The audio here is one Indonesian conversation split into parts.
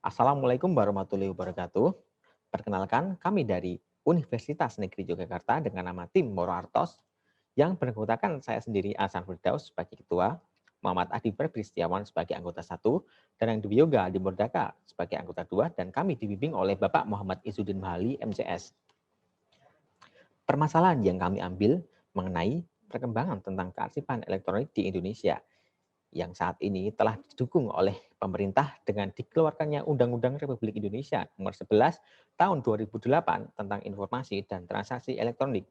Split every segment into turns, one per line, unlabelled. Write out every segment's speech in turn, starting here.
Assalamualaikum warahmatullahi wabarakatuh. Perkenalkan, kami dari Universitas Negeri Yogyakarta dengan nama tim Moro Artos yang beranggotakan saya sendiri Ahsan Firdaus sebagai ketua, Muhammad Adibar Pristiawan sebagai anggota 1, dan yang Dwi Yoga Adi Murdaka sebagai anggota 2, dan kami dibimbing oleh Bapak Muhammad Izzuddin Mahali, MCS. Permasalahan yang kami ambil mengenai perkembangan tentang kearsipan elektronik di Indonesia yang saat ini telah didukung oleh pemerintah dengan dikeluarkannya Undang-Undang Republik Indonesia Nomor 11 Tahun 2008 tentang Informasi dan Transaksi Elektronik,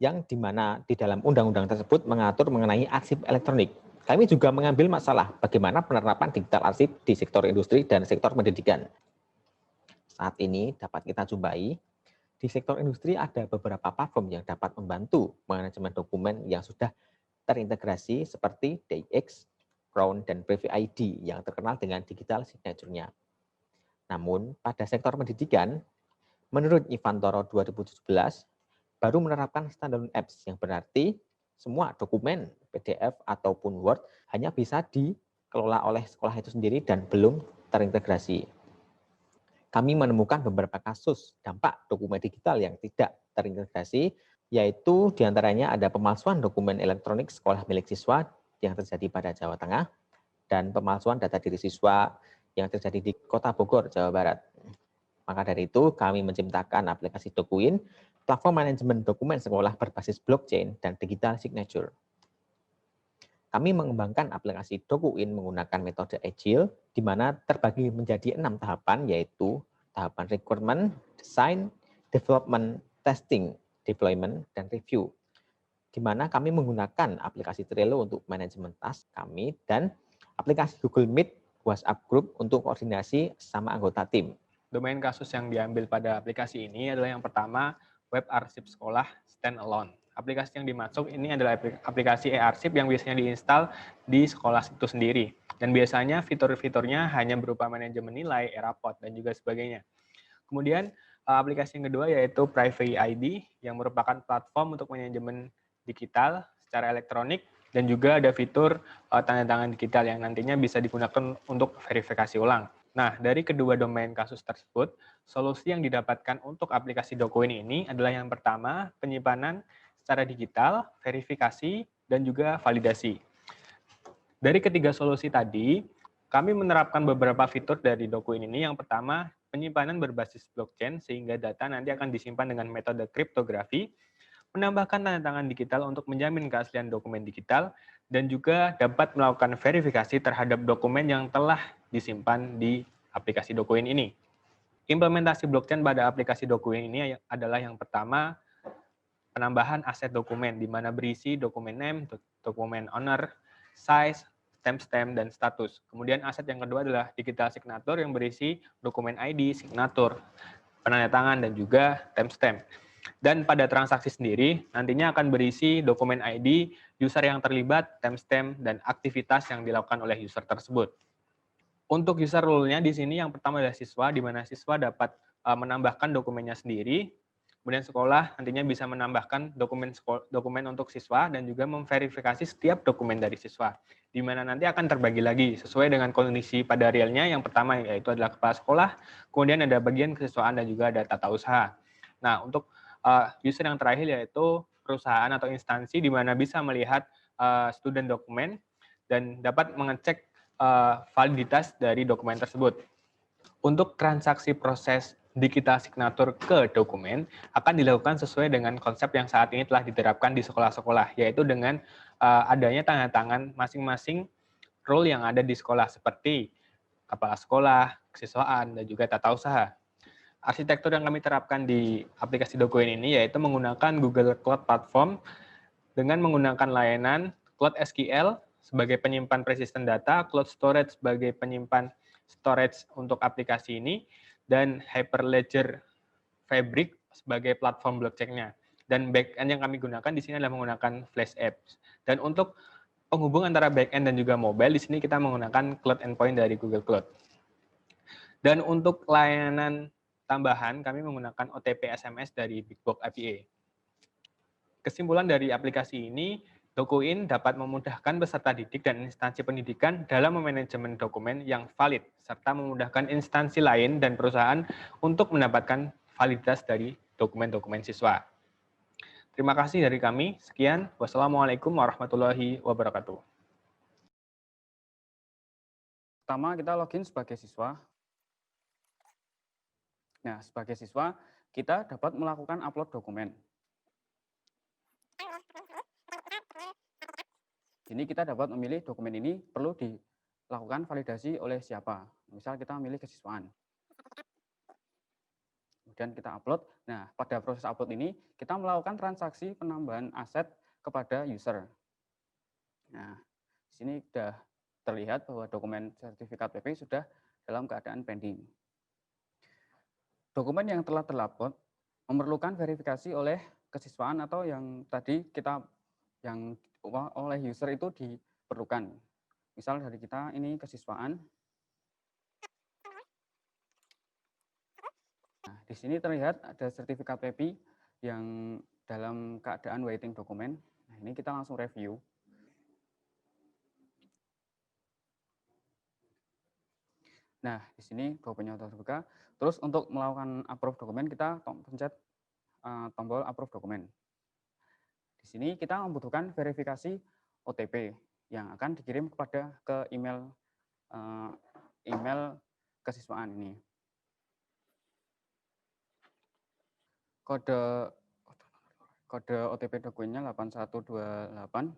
yang dimana di dalam undang-undang tersebut mengatur mengenai arsip elektronik. Kami juga mengambil masalah bagaimana penerapan digital arsip di sektor industri dan sektor pendidikan. Saat ini dapat kita jumpai di sektor industri ada beberapa platform yang dapat membantu manajemen dokumen yang sudah terintegrasi seperti DX, Crown, dan Privy ID yang terkenal dengan digital signature-nya. Namun, pada sektor pendidikan, menurut Ivantoro 2017, baru menerapkan standalone apps yang berarti semua dokumen PDF ataupun Word hanya bisa dikelola oleh sekolah itu sendiri dan belum terintegrasi. Kami menemukan beberapa kasus dampak dokumen digital yang tidak terintegrasi, yaitu diantaranya ada pemalsuan dokumen elektronik sekolah milik siswa yang terjadi pada Jawa Tengah, dan pemalsuan data diri siswa yang terjadi di Kota Bogor, Jawa Barat. Maka dari itu, kami menciptakan aplikasi Dokuin, platform manajemen dokumen sekolah berbasis blockchain dan digital signature. Kami mengembangkan aplikasi Dokuin menggunakan metode Agile, di mana terbagi menjadi 6 tahapan, yaitu tahapan requirement, design, development, testing, deployment, dan review, di mana kami menggunakan aplikasi Trello untuk manajemen task kami dan aplikasi Google Meet, WhatsApp Group untuk koordinasi sama anggota tim.
Domain kasus yang diambil pada aplikasi ini adalah yang pertama, web arsip sekolah standalone. Aplikasi yang dimasuk ini adalah aplikasi e-arsip yang biasanya diinstal di sekolah itu sendiri. Dan biasanya fitur-fiturnya hanya berupa manajemen nilai, e-rapot, dan juga sebagainya. Kemudian aplikasi yang kedua yaitu Privy ID yang merupakan platform untuk manajemen digital secara elektronik, dan juga ada fitur tanda tangan digital yang nantinya bisa digunakan untuk verifikasi ulang. Nah, dari kedua domain kasus tersebut, solusi yang didapatkan untuk aplikasi Dokuin ini adalah yang pertama, penyimpanan secara digital, verifikasi, dan juga validasi. Dari ketiga solusi tadi, kami menerapkan beberapa fitur dari Dokuin ini. Yang pertama, penyimpanan berbasis blockchain sehingga data nanti akan disimpan dengan metode kriptografi, menambahkan tanda tangan digital untuk menjamin keaslian dokumen digital, dan juga dapat melakukan verifikasi terhadap dokumen yang telah disimpan di aplikasi Dokuin ini. Implementasi blockchain pada aplikasi Dokuin ini adalah yang pertama, penambahan aset dokumen, di mana berisi dokumen name, dokumen owner, size, timestamp, dan status. Kemudian aset yang kedua adalah digital signature yang berisi dokumen ID, signatur, penandatangan, dan juga timestamp. Dan pada transaksi sendiri, nantinya akan berisi dokumen ID, user yang terlibat, timestamp, dan aktivitas yang dilakukan oleh user tersebut. Untuk user role-nya di sini yang pertama adalah siswa, di mana siswa dapat menambahkan dokumennya sendiri. Kemudian sekolah nantinya bisa menambahkan dokumen untuk siswa dan juga memverifikasi setiap dokumen dari siswa, di mana nanti akan terbagi lagi sesuai dengan kondisi pada realnya. Yang pertama yaitu adalah kepala sekolah, kemudian ada bagian kesiswaan dan juga ada tata usaha. Nah, untuk user yang terakhir yaitu perusahaan atau instansi di mana bisa melihat student dokumen dan dapat mengecek validitas dari dokumen tersebut. Untuk transaksi proses digital signature ke dokumen akan dilakukan sesuai dengan konsep yang saat ini telah diterapkan di sekolah-sekolah, yaitu dengan adanya tanda tangan masing-masing role yang ada di sekolah seperti kepala sekolah, kesiswaan, dan juga tata usaha. Arsitektur yang kami terapkan di aplikasi Dokuin ini yaitu menggunakan Google Cloud Platform dengan menggunakan layanan Cloud SQL sebagai penyimpan persistent data, Cloud Storage sebagai penyimpan storage untuk aplikasi ini, dan Hyperledger Fabric sebagai platform blockchain-nya. Dan backend yang kami gunakan di sini adalah menggunakan Flash Apps. Dan untuk penghubung antara backend dan juga mobile, di sini kita menggunakan Cloud Endpoint dari Google Cloud. Dan untuk layanan tambahan, kami menggunakan OTP SMS dari Bigbox API. Kesimpulan dari aplikasi ini, DokuIn dapat memudahkan peserta didik dan instansi pendidikan dalam memanajemen dokumen yang valid, serta memudahkan instansi lain dan perusahaan untuk mendapatkan validitas dari dokumen-dokumen siswa. Terima kasih dari kami. Sekian. Wassalamualaikum warahmatullahi wabarakatuh.
Pertama, kita login sebagai siswa. Nah, sebagai siswa, kita dapat melakukan upload dokumen. Ini kita dapat memilih dokumen ini perlu dilakukan validasi oleh siapa. Misal kita memilih kesiswaan. Kemudian kita upload. Nah, pada proses upload ini, kita melakukan transaksi penambahan aset kepada user. Nah, di sini sudah terlihat bahwa dokumen sertifikat PP sudah dalam keadaan pending. Dokumen yang telah terupload memerlukan verifikasi oleh kesiswaan atau yang tadi yang oleh user itu diperlukan. Misal dari kita ini kesiswaan. Nah, di sini terlihat ada sertifikat PP yang dalam keadaan waiting dokumen. Nah, ini kita langsung review. Nah, di sini dokumennya sudah terbuka. Terus untuk melakukan approve dokumen, kita pencet tombol approve dokumen. Di sini kita membutuhkan verifikasi OTP yang akan dikirim ke email kesiswaan ini. Kode OTP dokumennya 8128.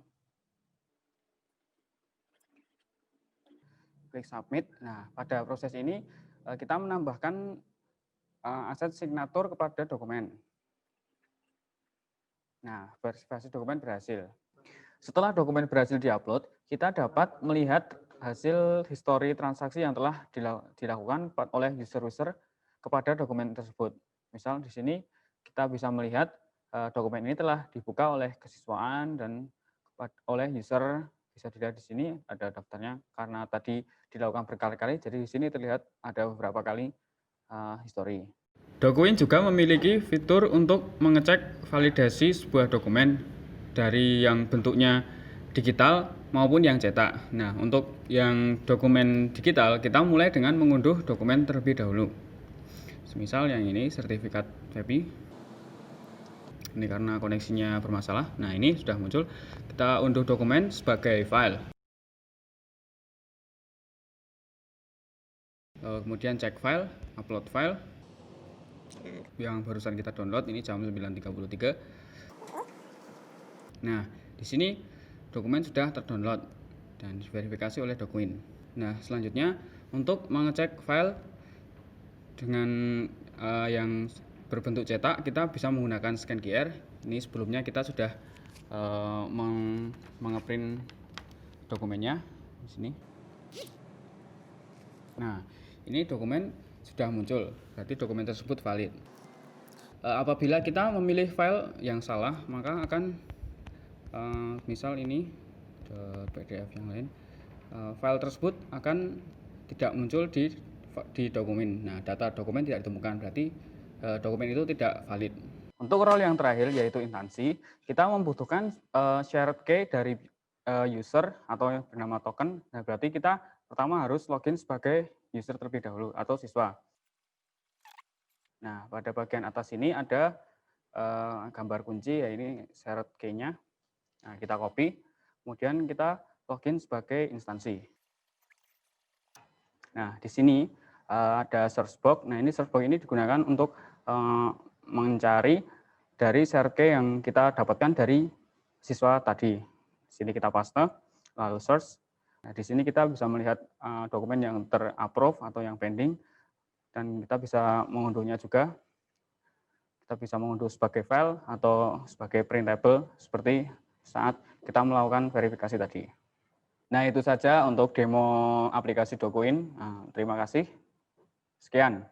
Klik submit. Nah, pada proses ini kita menambahkan aset signatur kepada dokumen. Nah, verifikasi dokumen berhasil. Setelah dokumen berhasil diupload, kita dapat melihat hasil histori transaksi yang telah dilakukan oleh user-user kepada dokumen tersebut. Misal di sini kita bisa melihat dokumen ini telah dibuka oleh kesiswaan dan oleh user. Bisa dilihat di sini ada daftarnya karena tadi dilakukan berkali-kali, jadi di sini terlihat ada beberapa kali histori. DokuIn juga memiliki fitur untuk mengecek validasi sebuah dokumen dari yang bentuknya digital maupun yang cetak. Nah, untuk yang dokumen digital, kita mulai dengan mengunduh dokumen terlebih dahulu. Misal yang ini, sertifikat PP. Ini karena koneksinya bermasalah. Nah, ini sudah muncul. Kita unduh dokumen sebagai file. Kemudian cek file, upload file. Yang barusan kita download, ini jam 9.33. Nah, di sini dokumen sudah terdownload dan diverifikasi oleh DokuIn. Nah, selanjutnya untuk mengecek file dengan yang berbentuk cetak, kita bisa menggunakan scan QR. Ini sebelumnya kita sudah mengeprint dokumennya di sini. Nah, ini dokumen sudah muncul, berarti dokumen tersebut valid. Apabila kita memilih file yang salah, maka akan misal ini PDF yang lain, file tersebut akan tidak muncul di dokumen. Nah, data dokumen tidak ditemukan, berarti dokumen itu tidak valid. Untuk role yang terakhir yaitu instansi, kita membutuhkan shared key dari user atau yang bernama token. Nah, berarti kita pertama harus login sebagai user terlebih dahulu atau siswa. Nah, pada bagian atas ini ada gambar kunci, ya ini shared key-nya. Nah, kita copy, kemudian kita login sebagai instansi. Nah, di sini ada search box. Nah, ini search box ini digunakan untuk mencari dari share key yang kita dapatkan dari siswa tadi. Di sini kita paste, lalu search. Nah, di sini kita bisa melihat dokumen yang terapprove atau yang pending, dan kita bisa mengunduhnya juga. Kita bisa mengunduh sebagai file atau sebagai printable seperti saat kita melakukan verifikasi tadi. Nah, itu saja untuk demo aplikasi DokuIn. Terima kasih. Sekian.